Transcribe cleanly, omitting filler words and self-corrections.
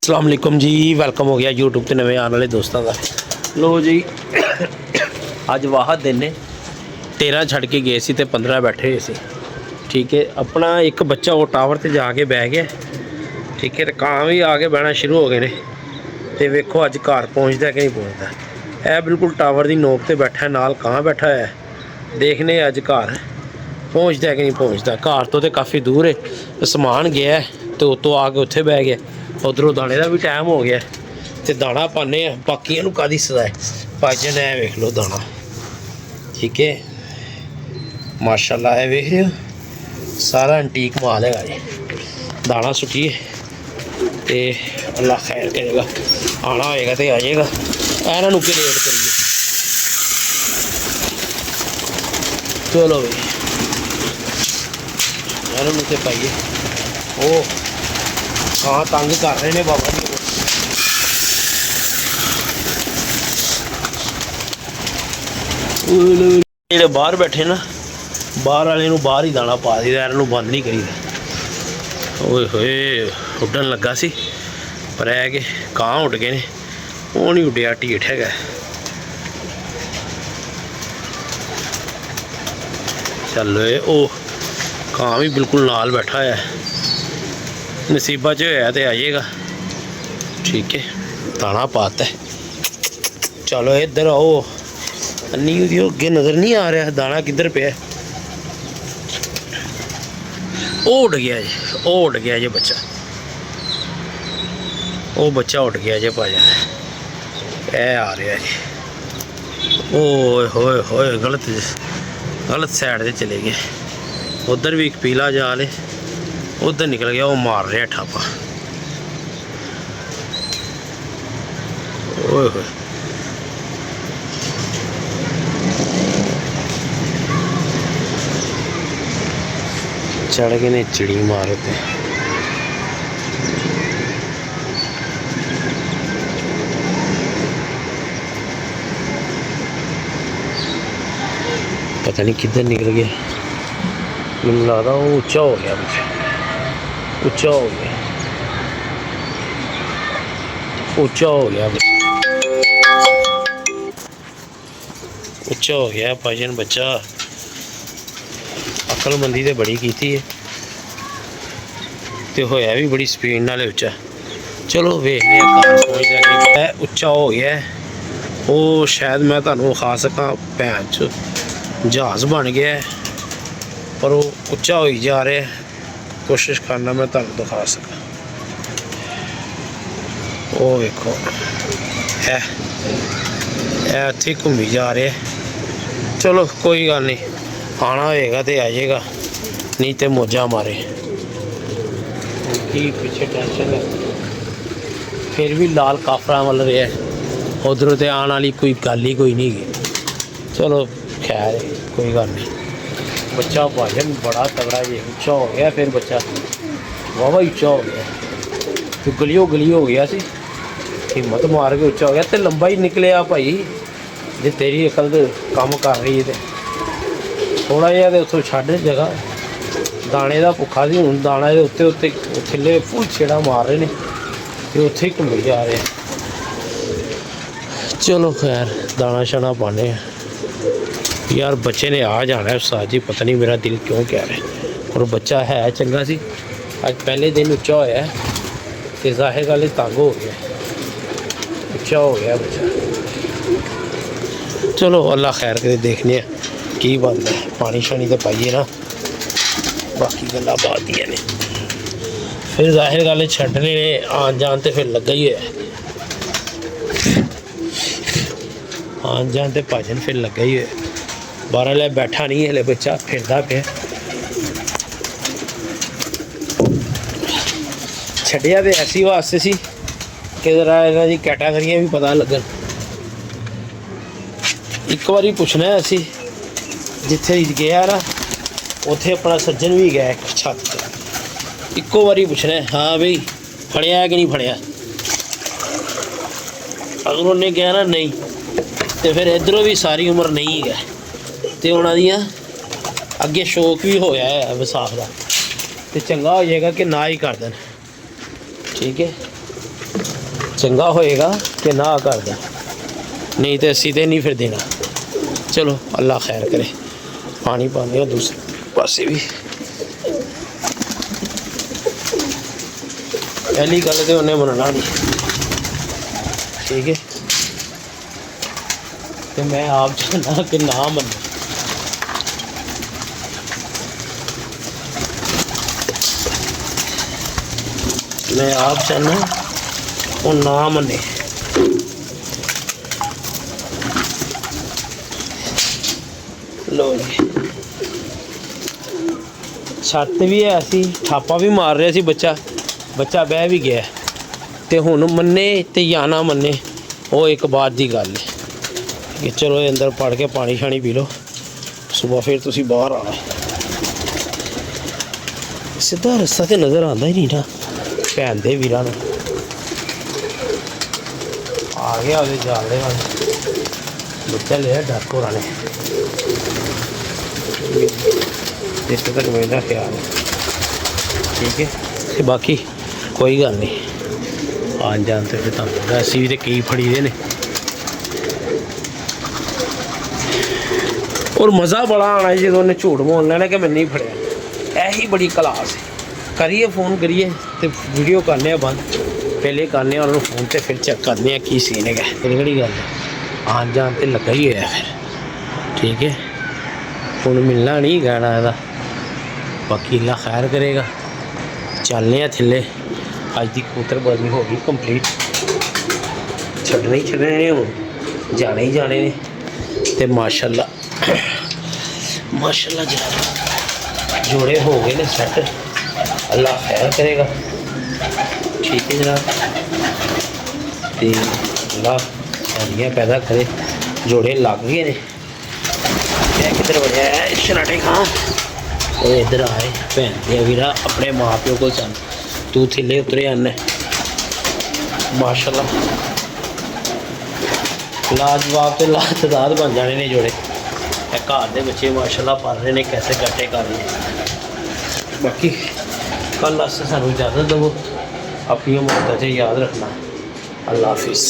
अस्सलाम वालेकुम जी, वेलकम हो गया यूट्यूब ते नवे आने वाले दोस्तों का। लो जी अज वाहद दिन ने 13 छड़ के गए सी ते 15 बैठे हुए सी। ठीक है, अपना एक बच्चा वो टावर ते जाके बह गया। ठीक है, ते कां भी आके बहना शुरू हो गए ने। ते वेखो अज घर पहुँचता कि नहीं पहुँचता। है बिल्कुल टावर की नोक ते बैठा है, नाल कां बैठा है। देखने अज घर पहुँचता कि नहीं पहुँचता। घर तो काफ़ी दूर है, समान गया तो उतों आके उत्थे बह गया। उधरों दाने का भी टाइम हो गया तो दाना पाने बाकियों कादी सजाए भाजन है। वेख लो दाना, ठीक है माशाल्लाह है। वेख रहे हो सारा एंटीक माल है जी। दाना सुटिए तो अल्लाह खैर करेगा, आना होएगा तो आ जाएगा। इन्हों के रेट करिए, चलो भाई इन्हों तो पाइए। वो हाँ तंग कर रहे हैं बाबा जी। जो बाहर बैठे ना, बाहर वाले बाहर ही दाना पा दी, इन्हों बंद नहीं करी। ओए होए उड्डन लगा सी पर है कि कां उड़ गए ने, वो नहीं उड्डिया, ढीठ है। चल ओ कां भी बिल्कुल नाल बैठा है, नसीबा च होया तो आ जाएगा। ठीक है, दाना पाता है। चलो इधर आओ, अन्नी अगे नज़र नहीं आ रहा दाना किधर पे। ओ उड़ गया जी, ओ उड़ गया जी बच्चा, वो बच्चा उड़ गया जी भाजन। ए आ रहा जी। ओए होए होए गलत साइड से चले गए। उधर भी एक पीला जाल है, उधर निकल गया, वो मार रहा ठापा। ओए होए चढ़ गए ने चिड़ी मारे पे। पता नहीं किधर निकल गया, मैंने लगता वो ऊंचा हो गया, ऊंचा हो गया, ऊंचा हो गया, ऊंचा हो गया भाजन बच्चा। अकलमंदी तो बड़ी की है तो होया भी बड़ी स्पीड नाल उच्चा। चलो वेखने है उच्चा हो गया। वो शायद मैं तुहानू खा सका, भैन च जहाज़ बन गया है पर वो उच्चा हो जा रहा है। कोशिश करना मैं तुहानू दिखा सका। वो वेखो है इत्थे घूमी जा रहे। चलो कोई गल नहीं, आना होएगा तो आ जाएगा, नहीं तो मौजा मारे की पीछे टेंशन है। फिर भी लाल काफरा मल रहा है, उधरों तो आने वाली कोई गल ही कोई नहीं गई। चलो खैर कोई गल नहीं। बच्चा भाजन बड़ा तगड़ा जी, उच्चा हो गया। फिर बच्चा वाहवा उच्चा हो गया, तो गली हो गया सी, हिम्मत मार के उच्चा हो गया। तो लंबा ही निकलिया भाई, जे तेरी अकल काम कर रही है तो थोड़ा जहा तो उतों छड्ड जगह। दाने का भुखा सी, हुण दाना के उत्ते उत्ते थल्ले फुल छेड़ा मार रहे हैं तो उत्थे ही घूमी जा रहे। चलो खैर दाना शाना पाने यार। बच्चे ने आ जाना है उस्ताद जी, पता नहीं मेरा दिल क्यों कह रहा है। और बच्चा है चंगा सी, अज पहले दिन उच्चा होया तो जाहिर गल तंग हो गया, उच्चा हो गया बच्चा। चलो अल्लाह खैर करे, देखने की बनता है। पानी शानी तो पाइए ना, बाकी गल्लां बात दियां ने। फिर जाहिर गल छड्डने ने आन जान तो फिर लग्गा ही है, आन जान तो भाजन फिर लग्गा ही है। बारह ले बैठा नहीं है, हले बच्चा फिरदा पे। छड्डिया तो ऐसी वास्ते सी कि जरा इन्हां दी कैटागरियां भी पता लगन। एक बारी पुछना है असी जिथे गया ना, उत्थे अपना सज्जन भी गया छत पर। इक्को बारी पूछना है हाँ बई फड़िया है कि नहीं फड़िया। अगर उन्हें कहा ना नहीं तो फिर इधरों भी सारी उम्र नहीं है, तो उन्होंने अगे शौक भी होया है विसाख का, तो चंगा हो जाएगा कि ना ही कर देन। ठीक है, ਚੰਗਾ ਹੋਏਗਾ ਕਿ ਨਾ ਕਰਦਾ, ਨਹੀਂ ਤੇ ਅਸੀਂ ਤੇ ਨਹੀਂ ਫਿਰ ਦੇਣਾ। ਚਲੋ ਅੱਲਾ ਖੈਰ ਕਰੇ। ਪਾਣੀ ਪਾਉਂਦੇ ਹਾਂ ਦੂਸਰੇ ਪਾਸੇ ਵੀ। ਪਹਿਲੀ ਗੱਲ ਤੇ ਉਹਨੇ ਮੰਨਣਾ ਨਹੀਂ, ਠੀਕ ਹੈ, ਤੇ ਮੈਂ ਆਪ ਚਾਹੁੰਦਾ ਕਿ ਨਾ ਮੰਨੇ। मैं आप चाहना वो ना मने। लो जी छत भी है सी, थापा भी मार रहा सी बच्चा बह भी गया, तो हुण मन्ने ते या ना मन्ने वो एक बात की गल है कि चलो अंदर पढ़ के पानी शानी पी लो, सुबह फिर तुसी बाहर आना। सीधा रस्ता तो नज़र आता ही नहीं ना भैन दे वीरां नूं। आ गया वो जाले वाल बच्चा लिया डक होरां ने, इत्थे तक मेरा ख्याल है, ठीक है। ते बाकी कोई गल नहीं, आन जान तो फिर तुहानूं असीं भी ते कई फड़ी दे ने। और मज़ा बड़ा आना है जो उन्हें झूठ बोल लेना कि मैं नहीं फड़िया। यही बड़ी क्लास है। करिए फ़ोन करिए तो वीडियो करने बंद, पहले करने और फोन से फिर चेक करने की सीन है। केड़ी गल है, आन जान तो लगा ही है फिर, ठीक है। हुण मिलना नहीं कहना है, बाकी अल्लाह खैर करेगा। चलने थल्ले, अज की कबूतरबाजी हो गई कंप्लीट, छड्डने ही छड्डने ने, हुण जाने ही जाने ने। तो माशाअल्लाह माशाअल्लाह जनाब जोड़े हो गए ने सैट, अल्लाह खैर करेगा, ठीक है जनाब। तो अल्लाह सारियाँ पैदा करे, जोड़े लग गए ने। किधर बढ़िया है शराटे खां, और इधर आए भैन दिया वीरा अपने माँ प्यो को, चल तू थल्ले उतरे आने। माशाअल्लाह लाजवाब तो लातदाद बन जाने ने जोड़े। घर के बच्चे माशाअल्लाह पढ़ रहे हैं, कैसे गट्टे कर रहे हैं। बाकी कल अस सानू इजाज़त दो, अपनी मोहब्बत याद रखना। अल्लाह हाफिज़।